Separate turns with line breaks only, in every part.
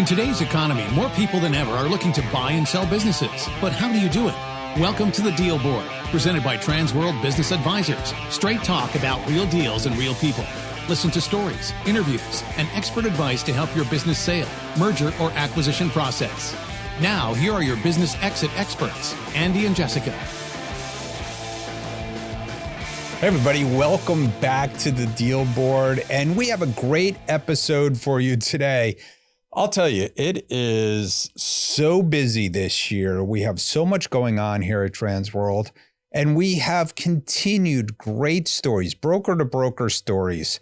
In today's economy, more people than ever are looking to buy and sell businesses. But how do you do it? Welcome to the Deal Board, presented by Transworld Business Advisors. Straight talk about real deals and real people. Listen to stories, interviews, and expert advice to help your business sale, merger, or acquisition process. Now, here are your business exit experts, Andy and Jessica.
Hey everybody, welcome back to the Deal Board, and we have a great episode for you today. I'll tell you, it is so busy this year. We have so much going on here at Transworld, and we have continued great stories, broker to broker stories.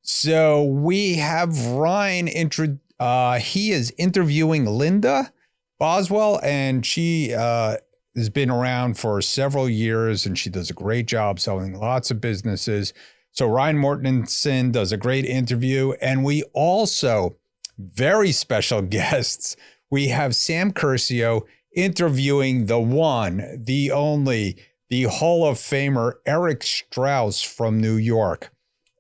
So we have Ryan, he is interviewing Linda Boswell, and she has been around for several years, and she does a great job selling lots of businesses. So Ryan Mortenson does a great interview, and we also, very special guests, we have Sam Curcio interviewing the one, the only, the Hall of Famer, Eric Straus from New York.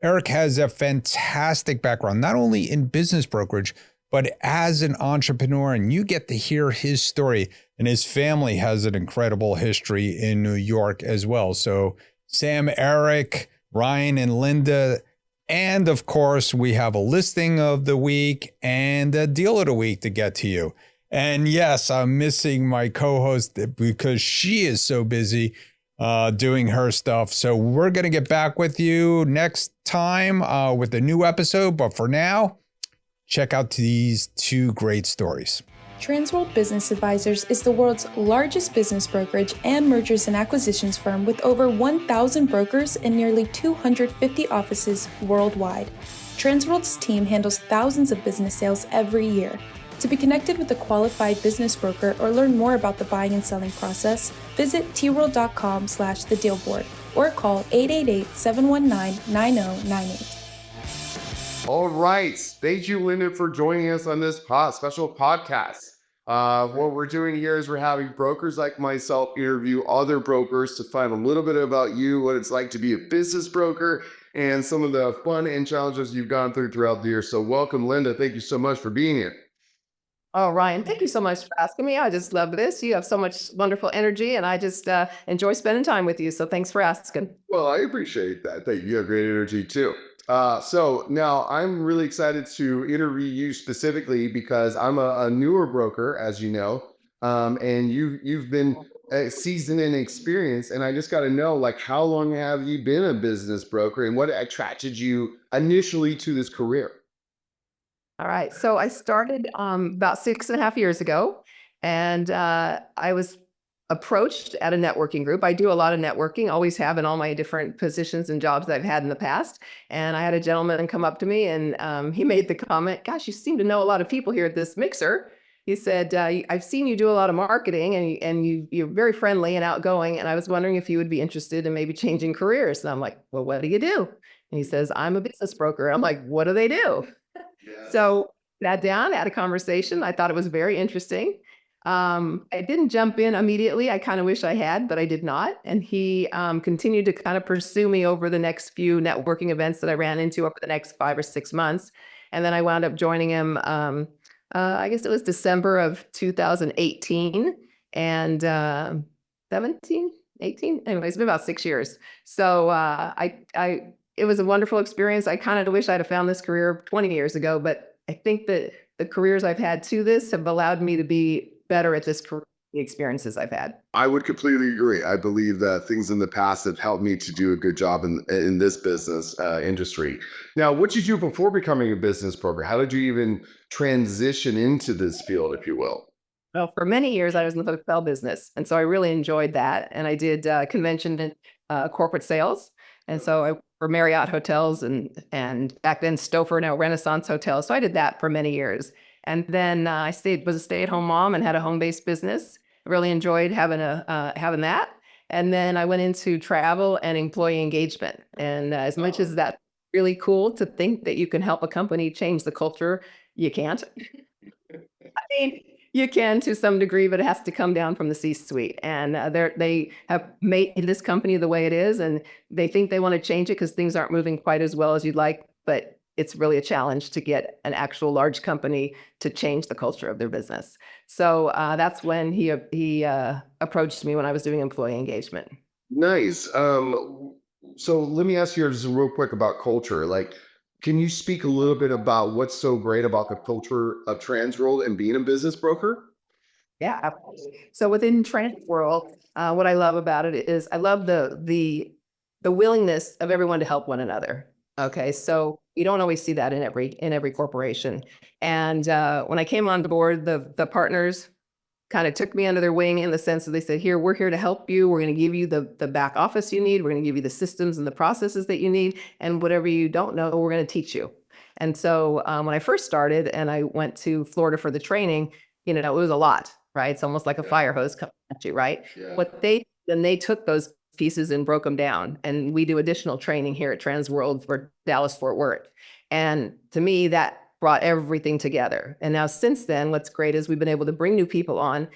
Eric has a fantastic background, not only in business brokerage, but as an entrepreneur, and you get to hear his story. And his family has an incredible history in New York as well. So Sam, Eric, Ryan, and Linda, and of course, we have a listing of the week and a deal of the week to get to you. And yes, I'm missing my co-host because she is so busy doing her stuff. So we're going to get back with you next time with a new episode. But for now, check out these two great stories.
Transworld Business Advisors is the world's largest business brokerage and mergers and acquisitions firm with over 1,000 brokers and nearly 250 offices worldwide. Transworld's team handles thousands of business sales every year. To be connected with a qualified business broker or learn more about the buying and selling process, visit tworld.com/thedealboard or call 888-719-9098.
All right. Thank you, Linda, for joining us on this special podcast. What we're doing here is we're having brokers like myself interview other brokers to find a little bit about you, what it's like to be a business broker, and some of the fun and challenges you've gone through throughout the year. So welcome, Linda. Thank you so much for being here.
Oh, Ryan, thank you so much for asking me. I just love this. You have so much wonderful energy, and I just enjoy spending time with you. So thanks for asking.
Well, I appreciate that. Thank you. You have great energy too. So now I'm really excited to interview you specifically because I'm a newer broker, as you know, and you've been seasoned and experienced, and I just got to know, like, how long have you been a business broker, and what attracted you initially to this career?
All right. So I started about 6.5 years ago, and I was approached at a networking group. I do a lot of networking, always have in all my different positions and jobs that I've had in the past. And I had a gentleman come up to me, and he made the comment, "Gosh, you seem to know a lot of people here at this mixer." He said, "I've seen you do a lot of marketing, and you're very friendly and outgoing. And I was wondering if you would be interested in maybe changing careers." And I'm like, "Well, what do you do?" And he says, "I'm a business broker." I'm like, "What do they do?"
Yeah.
So sat down, had a conversation. I thought it was very interesting. I didn't jump in immediately. I kind of wish I had, but I did not. And he continued to kind of pursue me over the next few networking events that I ran into over the next 5 or 6 months. And then I wound up joining him, I guess it was December of 2018 and 17, 18. Anyway, it's been about 6 years. So it was a wonderful experience. I kind of wish I'd have found this career 20 years ago, but I think that the careers I've had to this have allowed me to be better at this career, the experiences I've had.
I would completely agree. I believe that things in the past have helped me to do a good job in this business industry. Now, what did you do before becoming a business broker? How did you even transition into this field, if you will?
Well, for many years, I was in the hotel business. And so I really enjoyed that. And I did convention and corporate sales. And so I for Marriott hotels and back then Stouffer, now Renaissance Hotels. So I did that for many years. And then I was a stay-at-home mom and had a home-based business. Really enjoyed having that. And then I went into travel and employee engagement. And as much as that's really cool to think that you can help a company change the culture, you can't. I mean, you can to some degree, but it has to come down from the C-suite. And they have made this company the way it is, and they think they want to change it because things aren't moving quite as well as you'd like. But it's really a challenge to get an actual large company to change the culture of their business. So that's when he approached me when I was doing employee engagement.
Nice. So let me ask you just real quick about culture. Like, can you speak a little bit about what's so great about the culture of Transworld and being a business broker?
Yeah, absolutely. So within Transworld, what I love about it is I love the willingness of everyone to help one another. Okay, so you don't always see that in every corporation. And when I came on board, the partners kind of took me under their wing in the sense that they said, here, we're here to help you. We're going to give you the back office you need. We're going to give you the systems and the processes that you need. And whatever you don't know, we're going to teach you. And so when I first started and I went to Florida for the training, you know, it was a lot, right? It's almost like a fire hose coming at you, right?
Yeah.
Then they took those pieces and broke them down. And we do additional training here at Transworld for Dallas Fort Worth. And to me, that brought everything together. And now since then, what's great is we've been able to bring new people on,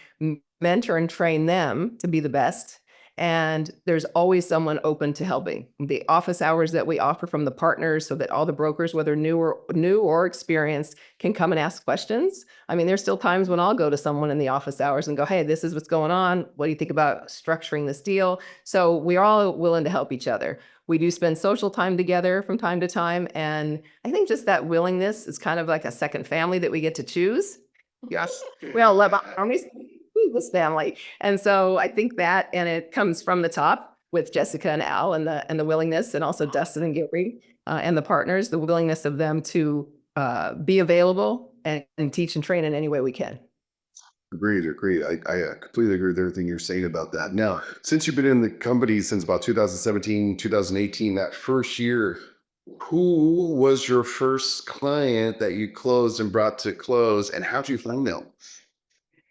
mentor and train them to be the best. And there's always someone open to helping. The office hours that we offer from the partners so that all the brokers, whether new or experienced, can come and ask questions. I mean, there's still times when I'll go to someone in the office hours and go, hey, this is what's going on. What do you think about structuring this deal? So we're all willing to help each other. We do spend social time together from time to time. And I think just that willingness is kind of like a second family that we get to choose. Yes, we all love our families. This family. And so I think that, and it comes from the top with Jessica and Al and the willingness, and also Dustin and Gary and the partners, the willingness of them to be available and teach and train in any way we can.
Agreed, agreed. I completely agree with everything you're saying about that. Now, since you've been in the company since about 2017, 2018, that first year, who was your first client that you closed and brought to close, and how'd you find them?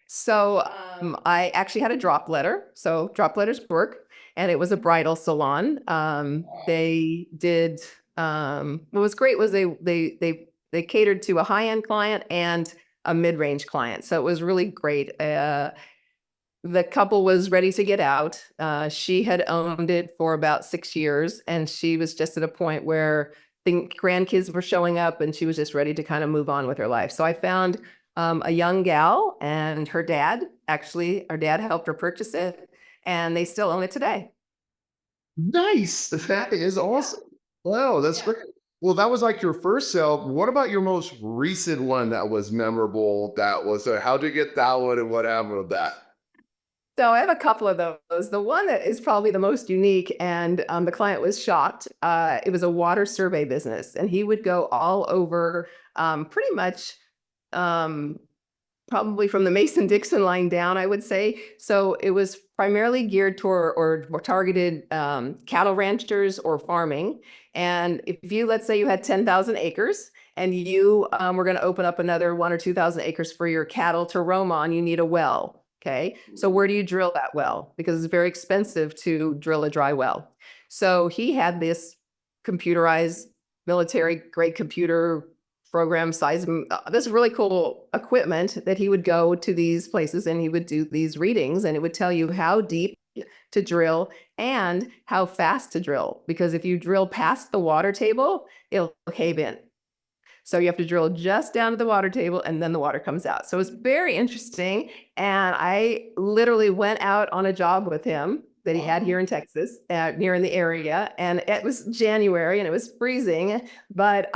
So I actually had a drop letter. So drop letters work, and it was a bridal salon. They did. What was great was they catered to a high end client and a mid range client. So it was really great. The couple was ready to get out. She had owned it for about 6 years, and she was just at a point where the grandkids were showing up, and she was just ready to kind of move on with her life. So I found a young gal and her dad. Actually, her dad helped her purchase it, and they still own it today.
Nice. That is awesome. Wow, that's great. Well, that was like your first sale. What about your most recent one that was memorable? That was how'd you get that one and what happened with that?
So I have a couple of those. The one that is probably the most unique, and the client was shocked. It was a water survey business, and he would go all over, pretty much, um, probably from the Mason-Dixon line down, I would say. So it was primarily geared toward or more targeted cattle ranchers or farming. And if you, let's say you had 10,000 acres and you were going to open up another 1 or 2,000 acres for your cattle to roam on, you need a well. Okay. So where do you drill that well? Because it's very expensive to drill a dry well. So he had this computerized military grade computer program size, this really cool equipment that he would go to these places and he would do these readings, and it would tell you how deep to drill and how fast to drill. Because if you drill past the water table, it'll cave in. So you have to drill just down to the water table and then the water comes out. So it's very interesting. And I literally went out on a job with him that he had here in Texas, near in the area. And it was January and it was freezing. But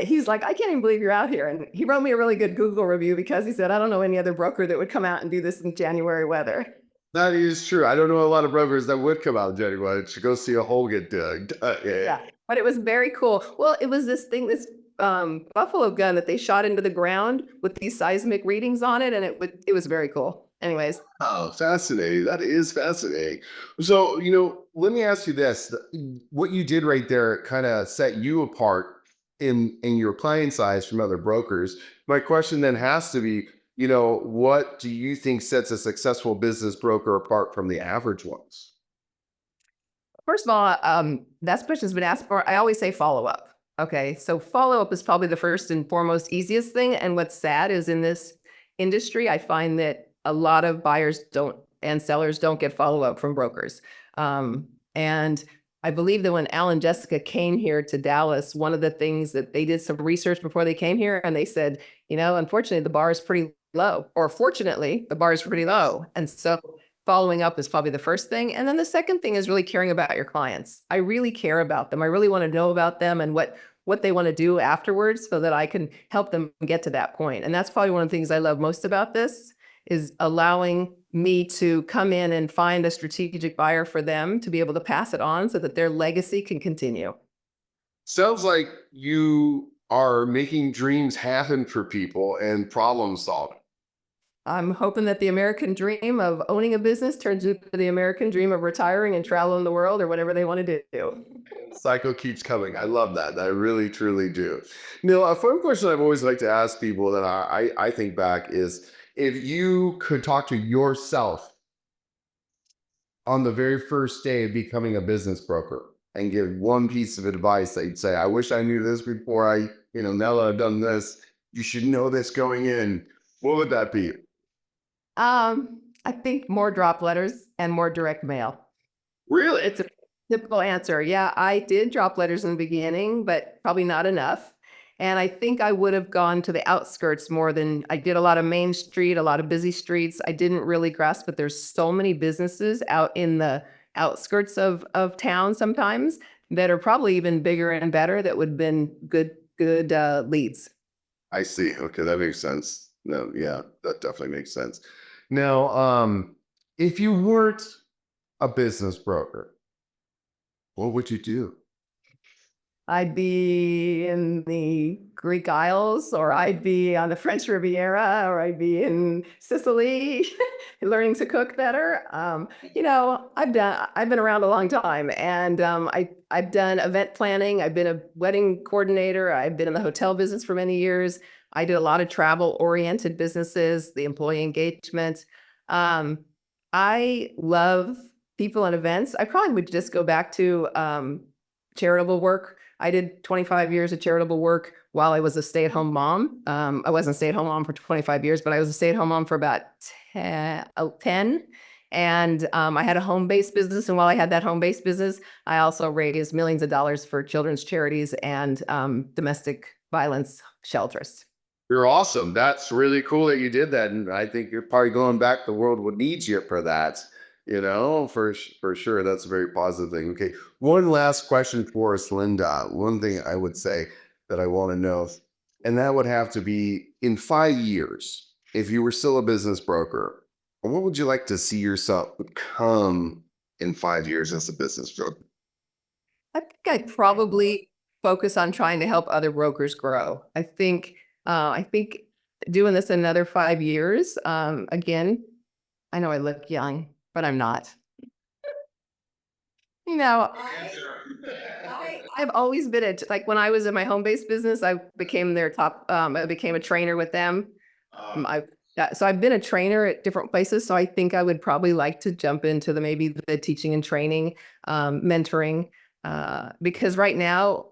he's like, I can't even believe you're out here. And he wrote me a really good Google review because he said, I don't know any other broker that would come out and do this in January weather.
That is true. I don't know a lot of brokers that would come out in January to go see a hole get dug.
Yeah, but it was very cool. Well, it was this thing, this buffalo gun that they shot into the ground with these seismic readings on it, and it was very cool. Anyways,
Oh, fascinating. That is fascinating. So, let me ask you this. What you did right there kind of set you apart in your client size from other brokers. My question then has to be, what do you think sets a successful business broker apart from the average ones?
first of all, that question's been asked for. I always say follow up. Okay, so follow up is probably the first and foremost easiest thing. And what's sad is in this industry, I find that a lot of buyers don't and sellers don't get follow up from brokers. And I believe that when Al and Jessica came here to Dallas, one of the things that they did some research before they came here, and they said, unfortunately, the bar is pretty low, or fortunately, the bar is pretty low. And so following up is probably the first thing. And then the second thing is really caring about your clients. I really care about them. I really want to know about them and what they want to do afterwards so that I can help them get to that point. And that's probably one of the things I love most about this is allowing me to come in and find a strategic buyer for them to be able to pass it on so that their legacy can continue.
Sounds like you are making dreams happen for people and problem solving.
I'm hoping that the American dream of owning a business turns into the American dream of retiring and traveling the world or whatever they want to do.
Cycle keeps coming. I love that. I really, truly do. Neil, a fun question I've always liked to ask people that I think back is if you could talk to yourself on the very first day of becoming a business broker and give one piece of advice that you'd say, I wish I knew this before now that I've done this, you should know this going in. What would that be?
I think more drop letters and more direct mail.
Really?
It's a typical answer. Yeah, I did drop letters in the beginning, but probably not enough. And I think I would have gone to the outskirts more than I did a lot of Main Street, a lot of busy streets. I didn't really grasp, but there's so many businesses out in the outskirts of town sometimes that are probably even bigger and better that would have been good leads.
I see. Okay, that makes sense. No, yeah, that definitely makes sense. Now, if you weren't a business broker, what would you do?
I'd be in the Greek Isles, or I'd be on the French Riviera, or I'd be in Sicily, learning to cook better. I've been around a long time, and I've done event planning. I've been a wedding coordinator. I've been in the hotel business for many years. I did a lot of travel-oriented businesses, the employee engagement. I love people and events. I probably would just go back to charitable work. I did 25 years of charitable work while I was a stay-at-home mom. I wasn't a stay-at-home mom for 25 years, but I was a stay-at-home mom for about 10. And I had a home-based business. And while I had that home-based business, I also raised millions of dollars for children's charities and domestic violence shelters.
You're awesome. That's really cool that you did that. And I think you're probably going back. The world would need you for that, for sure. That's a very positive thing. Okay. One last question for us, Linda. One thing I would say that I want to know, and that would have to be in 5 years, if you were still a business broker, what would you like to see yourself become in 5 years as a business broker?
I think I'd probably focus on trying to help other brokers grow. I think doing this another 5 years, again, I know I look young, but I'm not. I've always been like when I was in my home-based business, I became their top, I became a trainer with them. So I've been a trainer at different places. So I think I would probably like to jump into maybe the teaching and training, mentoring, because right now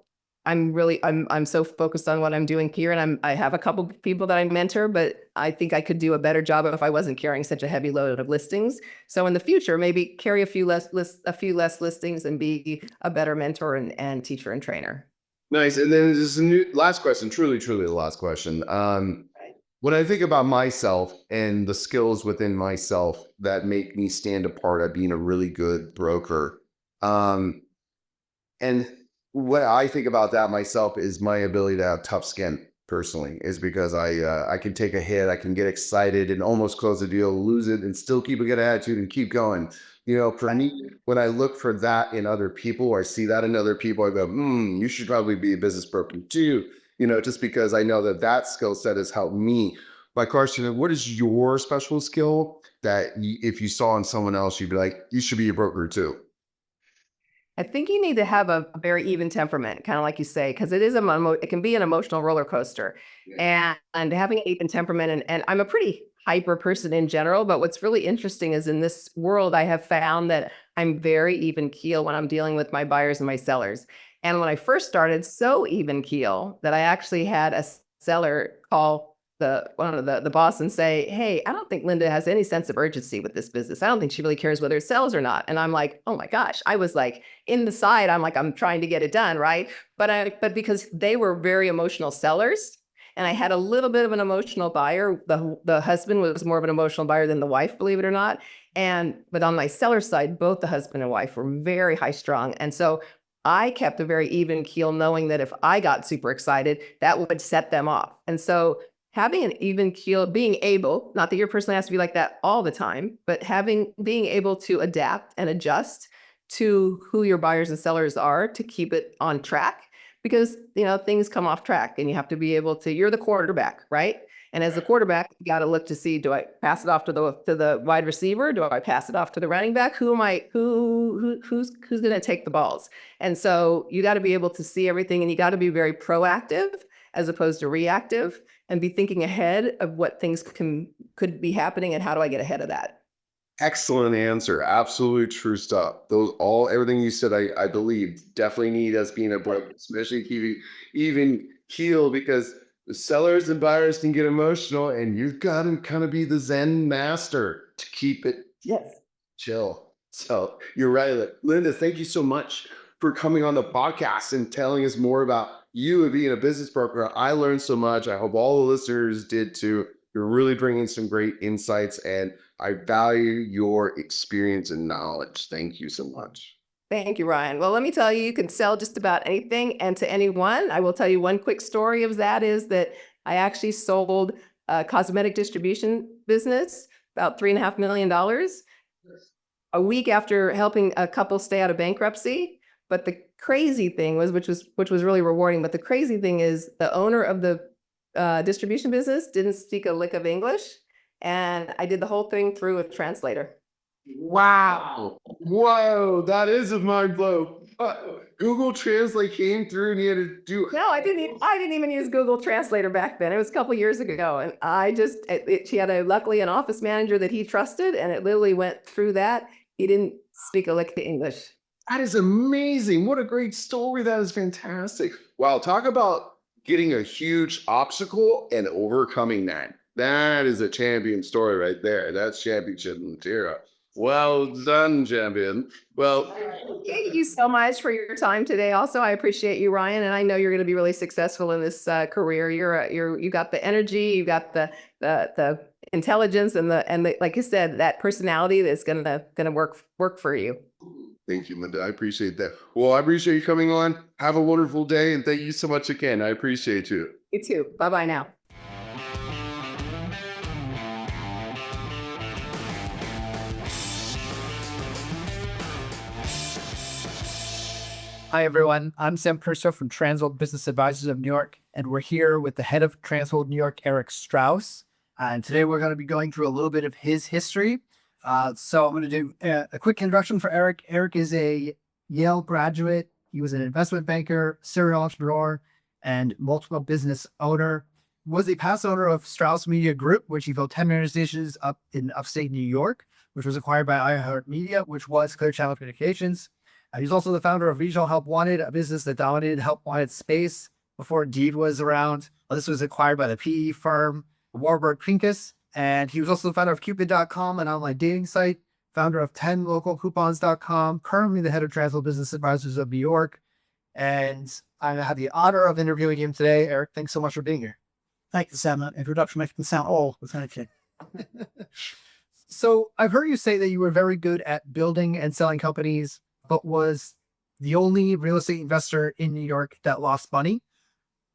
I'm so focused on what I'm doing here, and I have a couple of people that I mentor, but I think I could do a better job if I wasn't carrying such a heavy load of listings. So in the future, maybe carry a few less listings and be a better mentor and teacher and trainer.
Nice. And then this is a new last question, truly, truly the last question. When I think about myself and the skills within myself that make me stand apart at being a really good broker, and what I think about that myself is my ability to have tough skin personally, is because I can take a hit, I can get excited and almost close the deal, lose it, and still keep a good attitude and keep going. For me, when I look for that in other people, or I see that in other people, I go, you should probably be a business broker too. Just because I know that skill set has helped me. My question: what is your special skill that if you saw in someone else, you'd be like, you should be a broker too?
I think you need to have a very even temperament, kind of like you say, because it can be an emotional roller coaster. And having an even temperament, and I'm a pretty hyper person in general, but what's really interesting is in this world, I have found that I'm very even keel when I'm dealing with my buyers and my sellers. And when I first started, so even keel that I actually had a seller call one of the boss and say, "Hey, I don't think Linda has any sense of urgency with this business. I don't think she really cares whether it sells or not." And I'm like, "Oh my gosh!" I was like in the side. I'm like, I'm trying to get it done, right? But because they were very emotional sellers, and I had a little bit of an emotional buyer. The husband was more of an emotional buyer than the wife, believe it or not. But on my seller side, both the husband and wife were very high strung, and so I kept a very even keel, knowing that if I got super excited, that would set them off. And so having an even keel, being able, not that your person has to be like that all the time, but being able to adapt and adjust to who your buyers and sellers are to keep it on track, because things come off track and you have to be able to, you're the quarterback, right? And as a quarterback, you got to look to see, do I pass it off to the wide receiver? Do I pass it off to the running back? Who's going to take the balls? And so you got to be able to see everything, and you got to be very proactive as opposed to reactive, and be thinking ahead of what things could be happening and how do I get ahead of that.
Excellent answer. Absolutely true stuff. Everything you said, I believe definitely need us being a broker, especially keeping even keel, because the sellers and buyers can get emotional, and you've got to kind of be the Zen master to keep it
Yes.
chill. So you're right. Linda, thank you so much for coming on the podcast and telling us more about you and being a business broker. I learned so much. I hope all the listeners did too. You're really bringing some great insights, and I value your experience and knowledge. Thank you so much.
Thank you, Ryan. Well, let me tell you, you can sell just about anything and to anyone. I will tell you one quick story of that is that I actually sold a cosmetic distribution business, about $3.5 million, a week after helping a couple stay out of bankruptcy. But the crazy thing was, which was really rewarding, but the crazy thing is the owner of the distribution business didn't speak a lick of English. And I did the whole thing through a translator.
Wow. Whoa, that is a mind blow. Google Translate came through and you had to do.
No, I didn't even use Google Translator back then. It was a couple years ago. And she had luckily an office manager that he trusted, and it literally went through that. He didn't speak a lick of English.
That is amazing. What a great story. That is fantastic. Wow. Talk about getting a huge obstacle and overcoming that. That is a champion story right there. That's championship material. Well done, champion. Well,
Thank you so much for your time today. Also, I appreciate you, Ryan, and I know you're going to be really successful in this career. You got the energy, you got the intelligence, and the like you said, that personality that's gonna work for you.
thank you, Linda. I appreciate that. Well, I appreciate you coming on. Have a wonderful day, and thank you so much again. I appreciate you.
You too. Bye-bye now.
Hi, everyone. I'm Sam Curcio from Transworld Business Advisors of New York, and we're here with the head of Transworld New York, Eric Straus. And today we're going to be going through a little bit of his history. So I'm going to do a quick introduction for Eric. Eric is a Yale graduate. He was an investment banker, serial entrepreneur, and multiple business owner. Was a past owner of Straus Media Group, which he built 10 radio stations up in upstate New York, which was acquired by iHeartMedia, which was Clear Channel Communications. He's also the founder of Regional Help Wanted, a business that dominated Help Wanted space before Indeed was around. This was acquired by the PE firm Warburg Pincus. And he was also the founder of Cupid.com, an online dating site, founder of 10localcoupons.com, currently the head of Transworld Business Advisors of New York. And I had the honor of interviewing him today. Eric, thanks so much for being here.
Thank you, Sam. That introduction makes me sound old. Thank you.
So I've heard you say that you were very good at building and selling companies, but was the only real estate investor in New York that lost money.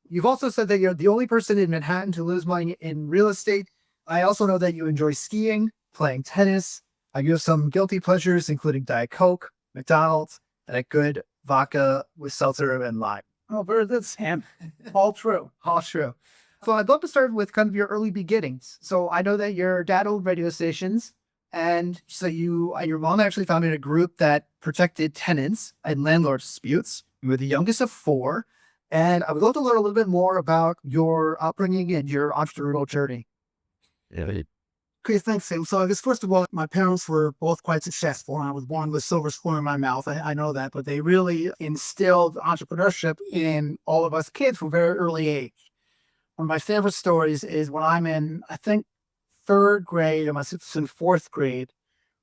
You've also said that you're the only person in Manhattan to lose money in real estate. I also know that you enjoy skiing, playing tennis. You have some guilty pleasures, including Diet Coke, McDonald's, and a good vodka with seltzer and lime.
Oh, very good, Sam. All true.
All true. So I'd love to start with kind of your early beginnings. So I know that your dad owned radio stations. And so you and your mom actually founded a group that protected tenants and landlord disputes. You were the youngest of four. And I would love to learn a little bit more about your upbringing and your entrepreneurial journey.
Okay, thanks, Sam. So I guess, first of all, my parents were both quite successful. I was born with a silver spoon in my mouth. I know that. But they really instilled entrepreneurship in all of us kids from a very early age. One of my favorite stories is when I'm in, I think, third grade, and my sister's in fourth grade.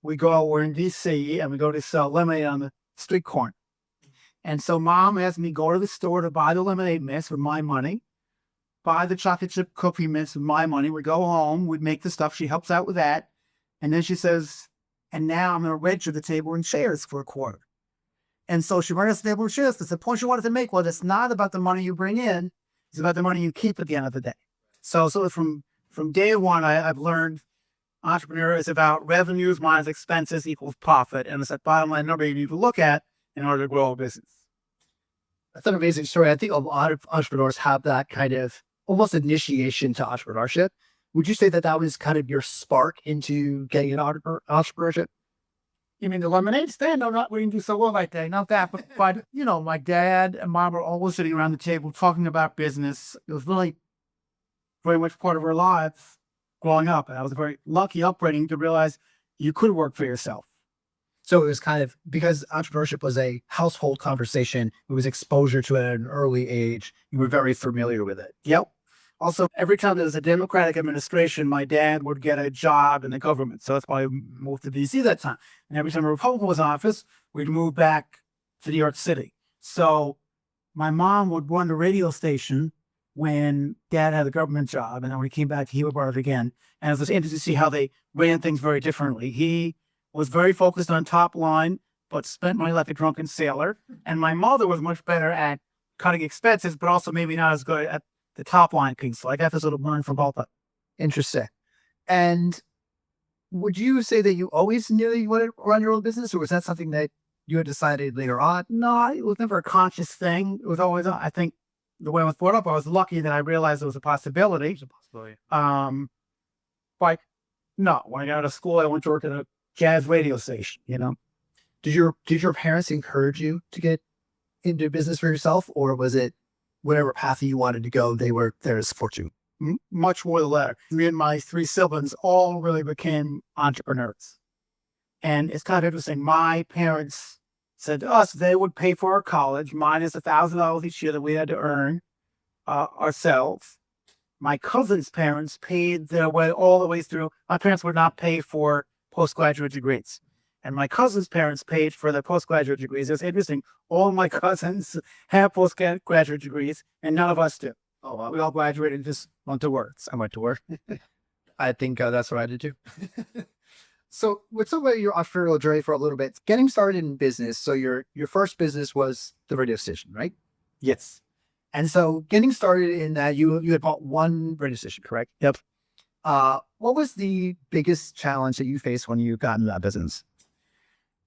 We're in DC, and we go to sell lemonade on the street corner. And so mom asked me go to the store to buy the lemonade mix with my money, buy the chocolate chip cookie mix with my money. We go home, we'd make the stuff. She helps out with that. And then she says, and now I'm going to register the table and chairs for a quarter. And so she registers the table and chairs. That's the point she wanted to make. Well, it's not about the money you bring in. It's about the money you keep at the end of the day. So from day one, I've learned entrepreneur is about revenues minus expenses equals profit. And it's that bottom line number you need to look at in order to grow a business.
That's an amazing story. I think a lot of entrepreneurs have that kind of almost initiation to entrepreneurship. Would you say that that was kind of your spark into getting into entrepreneurship?
You mean the lemonade stand? No, not we didn't do so well that day. Not that, but you know, my dad and mom were always sitting around the table talking about business. It was really very much part of our lives growing up. And I was a very lucky upbringing to realize you could work for yourself.
So it was kind of, because entrepreneurship was a household conversation, it was exposure to it at an early age. You were very familiar with it.
Yep. Also, every time there was a Democratic administration, my dad would get a job in the government. So that's why we moved to D.C. that time. And every time a Republican was in office, we'd move back to New York City. So my mom would run the radio station when dad had a government job. And then when he came back, he would run it again. And it was interesting to see how they ran things very differently. He was very focused on top line, but spent money like a drunken sailor. And my mother was much better at cutting expenses, but also maybe not as good at the top line piece. So I got this little learn from both of them.
Interesting. And would you say that you always knew that you wanted to run your own business, or was that something that you had decided later on?
No, it was never a conscious thing. It was always, I think, the way I was brought up, I was lucky that I realized it was a possibility. But no, when I got out of school, I went to work at a jazz radio station, you know.
Did your parents encourage you to get into business for yourself, or was it whatever path you wanted to go, they were there to support you?
Much more the latter. Me and my three siblings all really became entrepreneurs. And it's kind of interesting. My parents said to us they would pay for our college, minus $1,000 each year that we had to earn ourselves. My cousin's parents paid their way all the way through. My parents would not pay for postgraduate degrees. And my cousin's parents paid for their postgraduate degrees. It's interesting. All my cousins have postgraduate degrees, and none of us do. Oh, well, we all graduated and just went to work.
I went to work. I think that's what I did too. So let's talk about your entrepreneurial journey for a little bit. Getting started in business. So your first business was the radio station, right?
Yes.
And so getting started in that, you had bought one radio station, correct?
Yep.
What was the biggest challenge that you faced when you got into that business?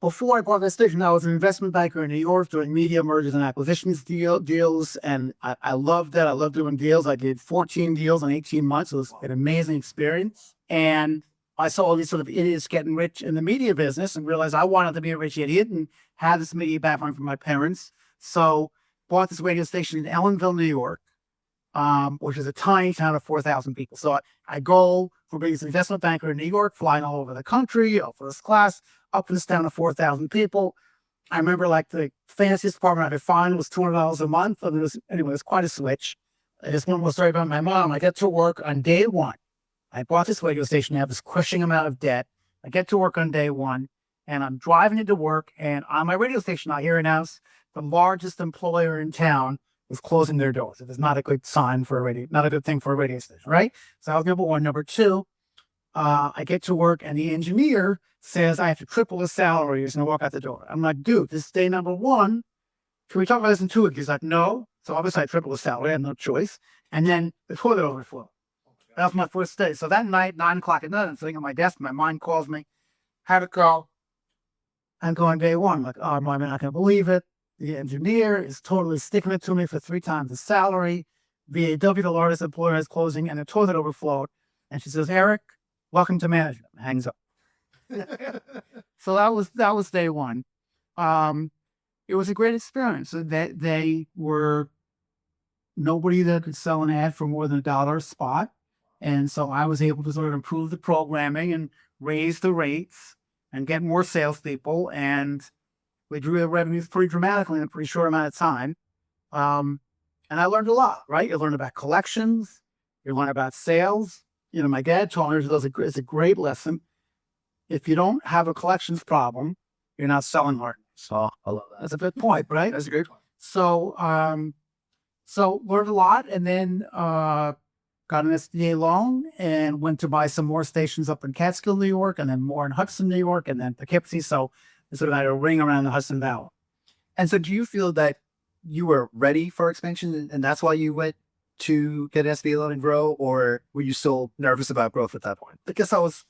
Before I bought that station, I was an investment banker in New York doing media mergers and acquisitions deals. And I loved that. I loved doing deals. I did 14 deals in 18 months. It was an amazing experience. And I saw all these sort of idiots getting rich in the media business and realized I wanted to be a rich idiot and had this media background from my parents. So bought this radio station in Ellenville, New York, which is a tiny town of 4,000 people. So I go from being an investment banker in New York, flying all over the country, first class, up in this town of 4,000 people. I remember like the fanciest apartment I could find was $200 a month. And it was quite a switch. This one more story about my mom. I get to work on day one. I bought this radio station. I have this crushing amount of debt. I get to work on day one, and I'm driving into work. And on my radio station, I hear announced the largest employer in town is closing their doors. It is not a good sign for not a good thing for a radio station, right? So that was number one. Number two, I get to work, and the engineer says I have to triple the salary as I walk out the door. I'm like, dude, this is day number one. Can we talk about this in 2 weeks? He's like, no. So obviously I triple the salary. I had no choice. And then the toilet overflowed. That was my first day. So that night, 9 o'clock at night, I'm sitting at my desk. My mind calls me. How'd it go? I'm going day one. I'm like, oh, I'm not going to believe it. The engineer is totally sticking it to me for 3 times the salary. VAW, the largest employer, is closing, and the toilet overflowed. And she says, Eric, welcome to management. Hangs up. So that was day one. It was a great experience. They were nobody that could sell an ad for more than $1 a spot. And so I was able to sort of improve the programming and raise the rates and get more salespeople. And we grew the revenues pretty dramatically in a pretty short amount of time. And I learned a lot, right? You learn about collections. You learn about sales. My dad told me it's a great lesson. If you don't have a collections problem, you're not selling hard.
So I love that.
That's a good point, right?
That's a great one.
So, so learned a lot, and then got an SBA loan and went to buy some more stations up in Catskill, New York, and then more in Hudson, New York, and then Poughkeepsie. So it's sort of had a ring around the Hudson Valley.
And so do you feel that you were ready for expansion and that's why you went to get an SBA loan and grow, or were you still nervous about growth at that point?
Because I was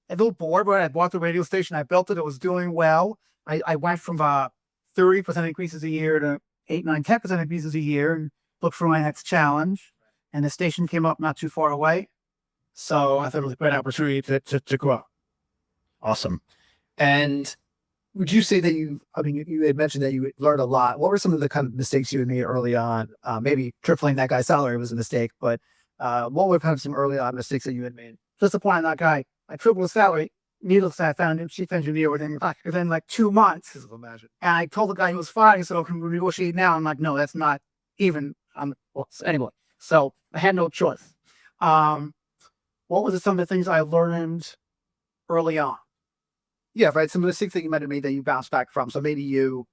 a little bored when I bought the radio station. I built it. It was doing well. I went from 30% increases a year to 8, 9, 10% increases a year and looked for my next challenge. And the station came up not too far away. So I thought it was a great opportunity to grow.
Awesome. And would you say that you had mentioned that you learned a lot. What were some of the kind of mistakes you had made early on? Maybe tripling that guy's salary was a mistake, but what were kind of some early on mistakes that you had made?
Disappointing that guy. I tripled his salary. Needless, I found him chief engineer within like 2 months.
Imagine.
And I told the guy he was fired. He said, "Oh, can we negotiate now?" I'm like, "No, that's not even." Anyway, so I had no choice. What was some of the things I learned early on?
Yeah, right. Some of the mistakes that you might have made that you bounced back from. So maybe you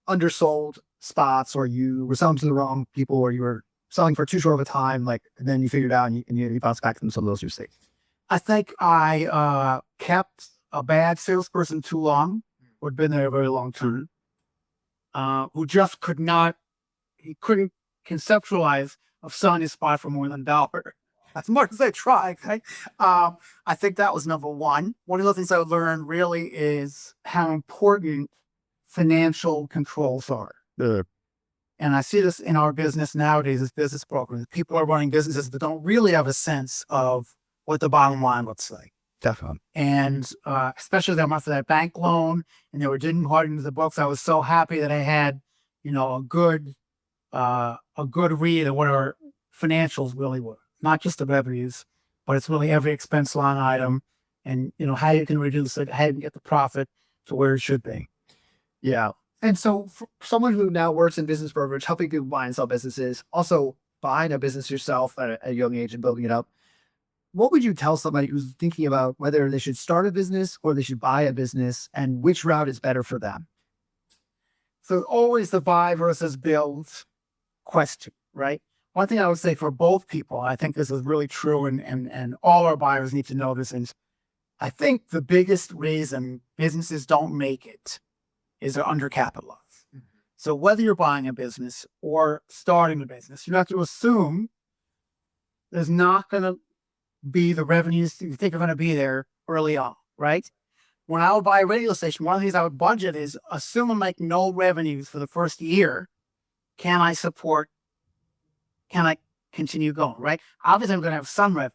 undersold spots, or you were selling to the wrong people, or you were selling for too short of a time. And then you figured out and you bounced back from some of those mistakes.
I think I kept a bad salesperson too long, who had been there a very long time, who just couldn't conceptualize of selling his spot for more than $1. As much as I tried, okay? I think that was number one. One of the things I learned really is how important financial controls are. And I see this in our business nowadays as business brokers. People are running businesses that don't really have a sense of what the bottom line looks like.
Definitely.
And especially that month for that bank loan, and they were digging hard into the books. I was so happy that I had, a good read of what our financials really were. Not just the revenues, but it's really every expense line item, and how you can reduce it, how you can get the profit to where it should be.
Yeah. And so for someone who now works in business brokerage, helping people buy and sell businesses, also buying a business yourself at a young age and building it up, what would you tell somebody who's thinking about whether they should start a business or they should buy a business, and which route is better for them?
So always the buy versus build question, right? One thing I would say for both people, I think this is really true, and all our buyers need to know this, is I think the biggest reason businesses don't make it is they're undercapitalized. Mm-hmm. So whether you're buying a business or starting a business, you have to assume there's not going to be the revenues you think are going to be there early on, right? When I would buy a radio station, one of the things I would budget is assume I make no revenues for the first year. Can I continue going, right? Obviously, I'm going to have some revenues.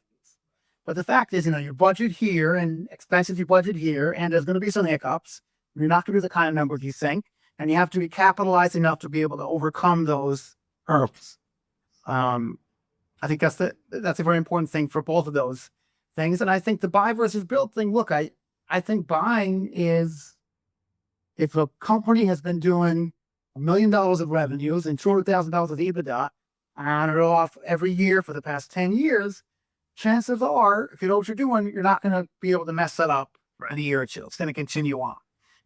But the fact is, your budget here and expenses you budget here, and there's going to be some hiccups. You're not going to do the kind of numbers you think, and you have to be capitalized enough to be able to overcome those hurdles. I think that's a very important thing for both of those things. And I think the buy versus build thing, look, I think buying is, if a company has been doing $1 million of revenues and $200,000 of EBITDA, on or off every year for the past 10 years, chances are, if you know what you're doing, you're not going to be able to mess that up in a year or two. It's going to continue on.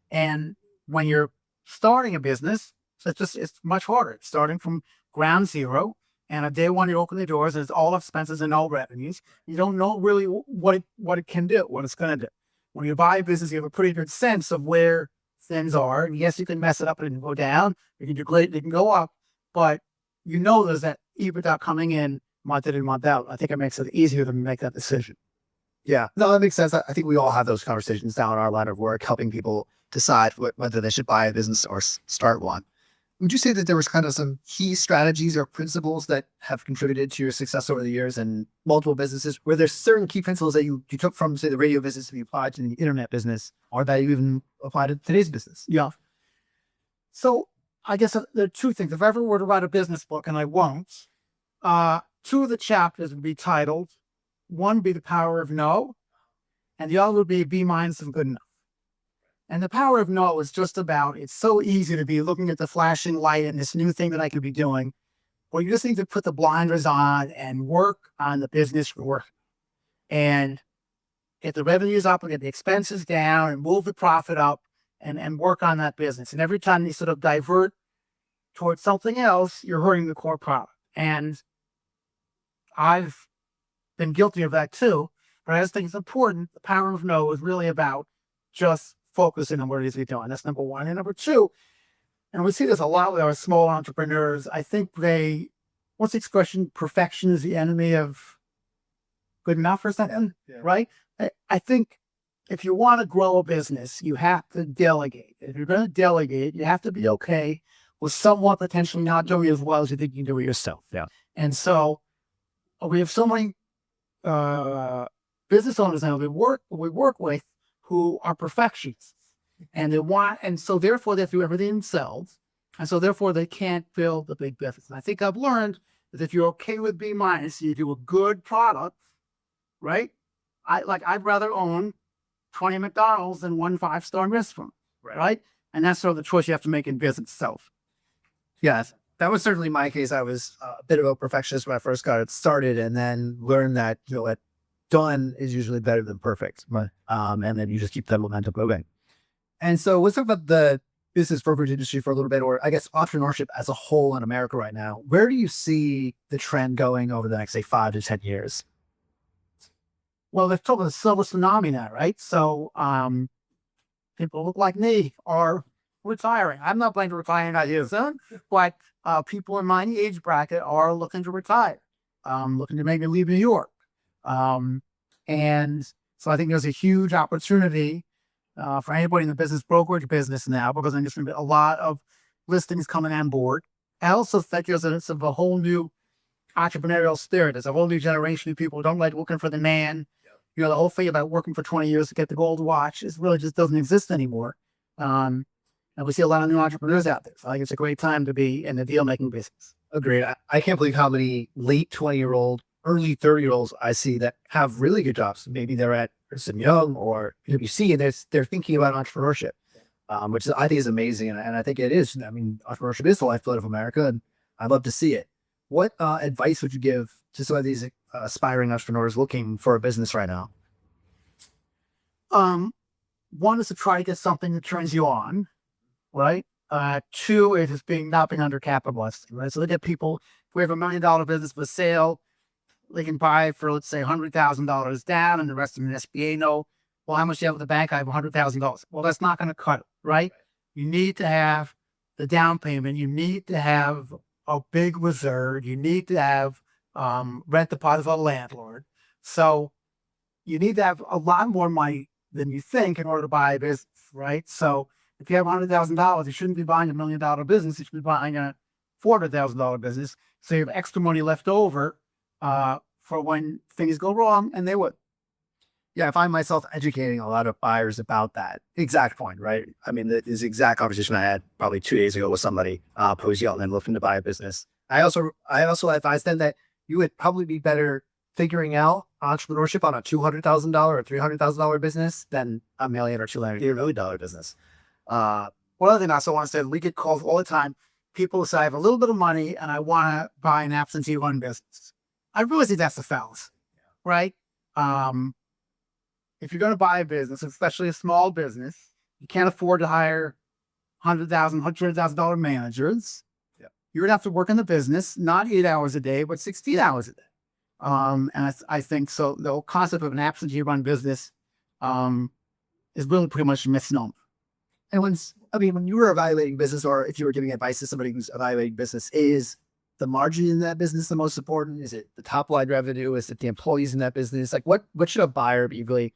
And when you're starting a business, it's much harder. It's starting from ground zero. And on day one, you open the doors, and it's all expenses and no revenues. You don't know really what it can do, what it's going to do. When you buy a business, you have a pretty good sense of where things are. And yes, you can mess it up and go down. You can do great, you can go up. But there's that EBITDA coming in month in and month out. I think it makes it easier to make that decision.
Yeah, no, that makes sense. I think we all have those conversations down in our line of work, helping people decide whether they should buy a business or start one. Would you say that there was kind of some key strategies or principles that have contributed to your success over the years in multiple businesses? Were there certain key principles that you took from, say, the radio business and you applied to the internet business, or that you even applied to today's business?
Yeah. So I guess there are two things. If I ever were to write a business book, and I won't, two of the chapters would be titled, one would be The Power of No, and the other would be mindful of good enough. And the power of no is just about, it's so easy to be looking at the flashing light and this new thing that I could be doing, Well, you just need to put the blinders on and work on the business work. And get the revenues up and get the expenses down and move the profit up and work on that business. And every time you sort of divert towards something else, you're hurting the core product. And I've been guilty of that too, but I just think it's important. The power of no is really about just focusing on what it is you're doing. That's number one. And number two, and we see this a lot with our small entrepreneurs, I think what's the expression? Perfection is the enemy of good enough or something, right? I think if you want to grow a business, you have to delegate. If you're going to delegate, you have to be okay with someone potentially not doing it as well as you think you can do it yourself. Yeah. And so we have so many business owners now we work with who are perfectionists, and so therefore they have to do everything themselves, and so therefore they can't build the big business. And I think I've learned that if you're okay with B minus, you do a good product, right? I'd rather own 20 McDonald's than one 5-star restaurant, right? And that's sort of the choice you have to make in business itself.
Yes, that was certainly my case. I was a bit of a perfectionist when I first got it started, and then learned that what done is usually better than perfect. And then you just keep that momentum moving. And so let's talk about the business brokerage industry for a little bit, or I guess entrepreneurship as a whole in America right now. Where do you see the trend going over the next, say, 5 to 10 years?
Well, they've told us silver tsunami now, right? So people look like me are retiring. I'm not planning to retire not you, son, but people in my age bracket are looking to retire, looking to maybe leave New York. And so I think there's a huge opportunity for anybody in the business brokerage business now, because there's going to be a lot of listings coming on board. I also think there's a whole new entrepreneurial spirit. There's a whole new generation of people who don't like looking for the man. You know, the whole thing about working for 20 years to get the gold watch is really just doesn't exist anymore. And we see a lot of new entrepreneurs out there. So I think it's a great time to be in the deal-making business.
Agreed. I can't believe how many late 20-year-old, early 30-year-olds I see that have really good jobs. Maybe they're at Ernst & Young or PwC, and they're thinking about entrepreneurship, which I think is amazing. And I think it is. I mean, entrepreneurship is the lifeblood of America, and I'd love to see it. What advice would you give to some of these aspiring entrepreneurs looking for a business right now?
One is to try to get something that turns you on, right? Two is just not being undercapitalized, right? So they get people, if we have $1 million business for sale, they can buy for, let's say, $100,000 down, and the rest of an SBA note. Well, how much do you have in the bank? I have $100,000. Well, that's not going to cut it, right? You need to have the down payment. You need to have a big reserve. You need to have rent deposit for a landlord. So you need to have a lot more money than you think in order to buy a business, right? So if you have $100,000, you shouldn't be buying $1 million business. You should be buying a $400,000 business. So you have extra money left over for when things go wrong, and they would.
Yeah, I find myself educating a lot of buyers about that exact point, right? I mean, this exact conversation I had probably 2 days ago with somebody who was young and looking to buy a business. I also advised them that you would probably be better figuring out entrepreneurship on a $200,000 or $300,000 business than $1 million or $200 million business.
One other thing I also want to say, we get calls all the time. People say, I have a little bit of money and I want to buy an absentee run business. I really think that's the fallacy, right? If you're going to buy a business, especially a small business, you can't afford to hire $100,000, $100,000 managers. Yeah. You're going to have to work in the business, not 8 hours a day, but 16 hours a day. And I think so. The whole concept of an absentee run business is really pretty much a misnomer.
And when you were evaluating business, or if you were giving advice to somebody who's evaluating business, is the margin in that business the most important? Is it the top line revenue? Is it the employees in that business? Like what should a buyer be really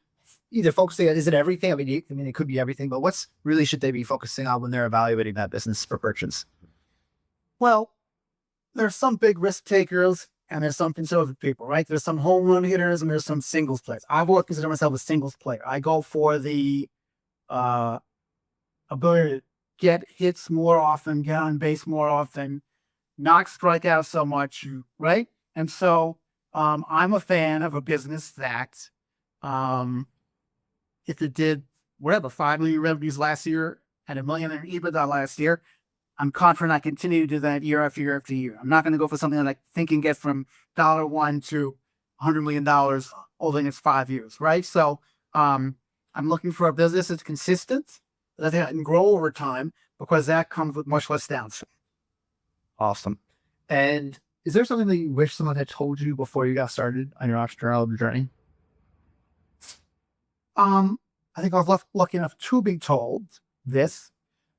either focusing on? Is it everything? I mean, it could be everything, but what's really should they be focusing on when they're evaluating that business for purchase?
Well, there's some big risk takers and there's some conservative people, right? There's some home run hitters and there's some singles players. I've always considered myself a singles player. I go for the ability to get hits more often, get on base more often, not strike out so much, right? And so I'm a fan of a business that if it did, whatever, 5 million revenues last year and $1 million in EBITDA last year, I'm confident I continue to do that year after year after year. I'm not going to go for something that I think can get from $1 to $100 million over the next 5 years, right? So I'm looking for a business that's consistent, that I can grow over time, because that comes with much less downside.
Awesome. And is there something that you wish someone had told you before you got started on your entrepreneurial journey?
I think I was lucky enough to be told this,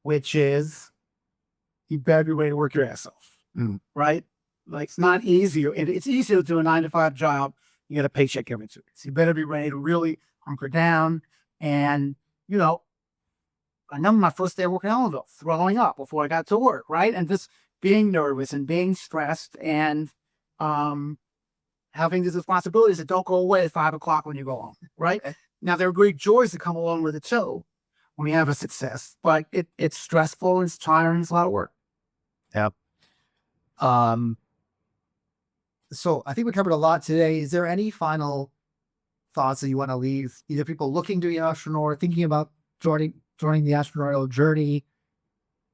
which is you better be ready to work your ass off, right? Like, it's not easy. It's easy to do a 9-to-5 job. You get a paycheck every 2 weeks. You better be ready to really hunker down. And, I remember my first day working out, throwing up before I got to work, right? And just being nervous and being stressed and having these responsibilities that don't go away at 5 o'clock when you go home, right? Now, there are great joys that come along with it too when you have a success, but it's stressful, it's tiring, it's a lot of work.
Yep. So I think we covered a lot today. Is there any final thoughts that you want to leave either people looking to be an entrepreneur, thinking about joining the entrepreneurial journey,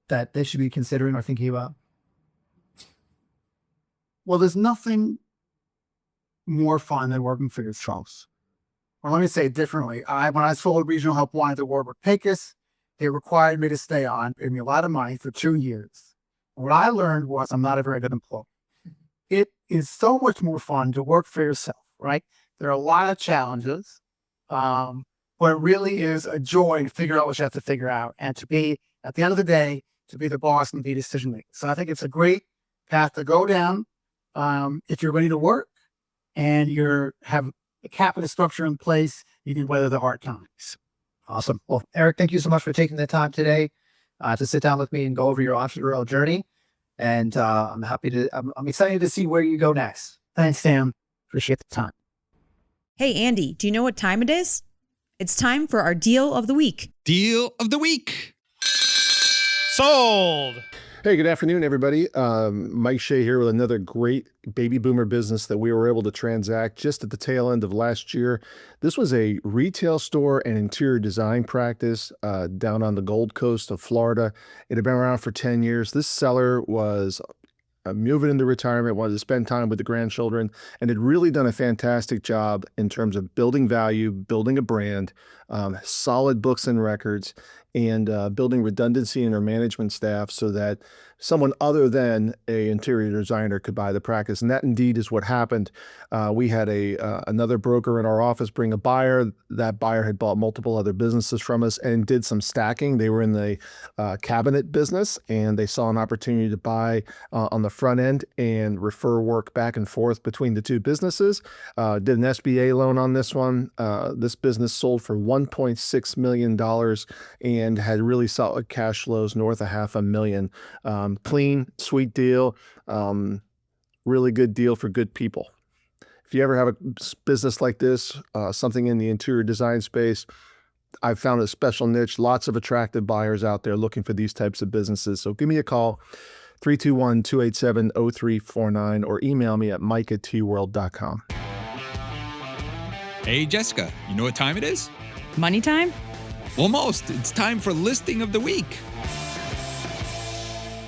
that they should be considering or thinking about?
Well, there's nothing more fun than working for yourself. Or let me say it differently. When I sold Regional Help Wanted to work with Pecos, they required me to stay on, paid me a lot of money for 2 years. What I learned was I'm not a very good employee. It is so much more fun to work for yourself, right? There are a lot of challenges, but it really is a joy to figure out what you have to figure out and to be, at the end of the day, to be the boss and be decision maker. So I think it's a great path to go down if you're ready to work and you have a capital structure in place, you can weather the hard times.
Awesome. Well, Eric, thank you so much for taking the time today to sit down with me and go over your entrepreneurial journey. And I'm excited to see where you go next.
Thanks, Sam. Appreciate the time.
Hey, Andy, do you know what time it is? It's time for our deal of the week.
Deal of the week. Sold.
Hey, good afternoon, everybody. Mike Shea here with another great baby boomer business that we were able to transact just at the tail end of last year. This was a retail store and interior design practice down on the Gold Coast of Florida. It had been around for 10 years. This seller was moving into retirement, wanted to spend time with the grandchildren, and had really done a fantastic job in terms of building value, building a brand, solid books and records, and building redundancy in her management staff so that someone other than a interior designer could buy the practice. And that indeed is what happened. We had another broker in our office bring a buyer. That buyer had bought multiple other businesses from us and did some stacking. They were in the cabinet business, and they saw an opportunity to buy on the front end and refer work back and forth between the two businesses. Did an SBA loan on this one. This business sold for $1.6 million and had really solid cash flows north of $500,000. Clean, sweet deal, really good deal for good people. If you ever have a business like this, something in the interior design space, I've found a special niche, lots of attractive buyers out there looking for these types of businesses. So give me a call, 321-287-0349, or email me at mike@tworld.com.
Hey, Jessica, you know what time it is?
Money time?
Almost. It's time for listing of the week.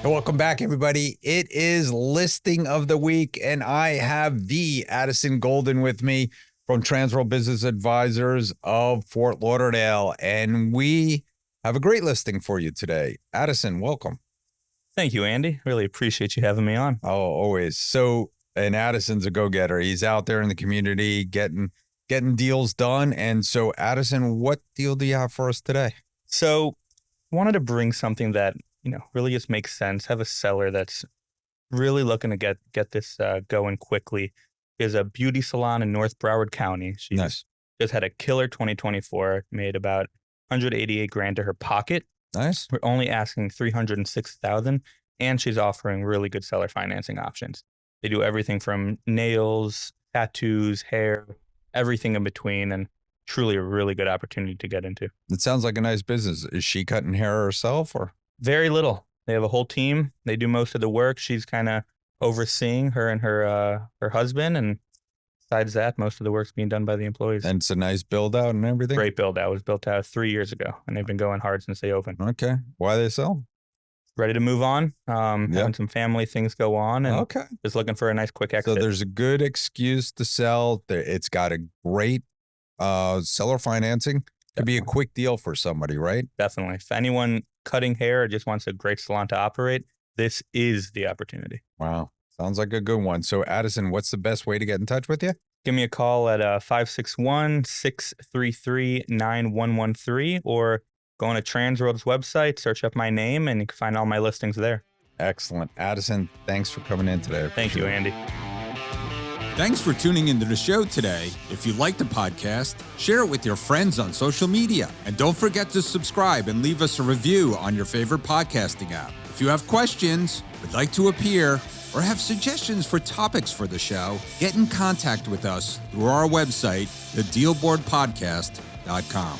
Welcome back, everybody. It is listing of the week, and I have the Addison Golden with me from Transworld Business Advisors of Fort Lauderdale, and we have a great listing for you today. Addison, welcome.
Thank you, Andy. Really appreciate you having me on.
Oh, always. So, and Addison's a go-getter. He's out there in the community getting deals done. And so, Addison, what deal do you have for us today?
So, wanted to bring something that really just makes sense. Have a seller that's really looking to get this going quickly. Is a beauty salon in North Broward County. She
Nice.
just had a killer 2024, made about $188,000 to her pocket.
Nice.
We're only asking $306,000, and she's offering really good seller financing options. They do everything from nails, tattoos, hair, everything in between, and truly a really good opportunity to get into.
It sounds like a nice business. Is she cutting hair herself, or?
Very little. They have a whole team. They do most of the work. She's kind of overseeing her and her husband, and besides that, most of the work's being done by the employees.
And it's a nice build out and everything?
Great build out. It was built out 3 years ago, and they've been going hard since they opened.
Okay. Why they sell?
ready to move on. Having some family things go on, and just looking for a nice quick exit.
So there's a good excuse to sell. It's got a great seller financing. Could be a quick deal for somebody, right?
Definitely. If anyone cutting hair or just wants a great salon to operate, this is the opportunity.
Wow. Sounds like a good one. So Addison, what's the best way to get in touch with you?
Give me a call at 561-633-9113, or go on to Transworld's website, search up my name, and you can find all my listings there.
Excellent. Addison, thanks for coming in today.
Thank you, Andy.
Thanks for tuning into the show today. If you like the podcast, share it with your friends on social media. And don't forget to subscribe and leave us a review on your favorite podcasting app. If you have questions, would like to appear, or have suggestions for topics for the show, get in contact with us through our website, thedealboardpodcast.com.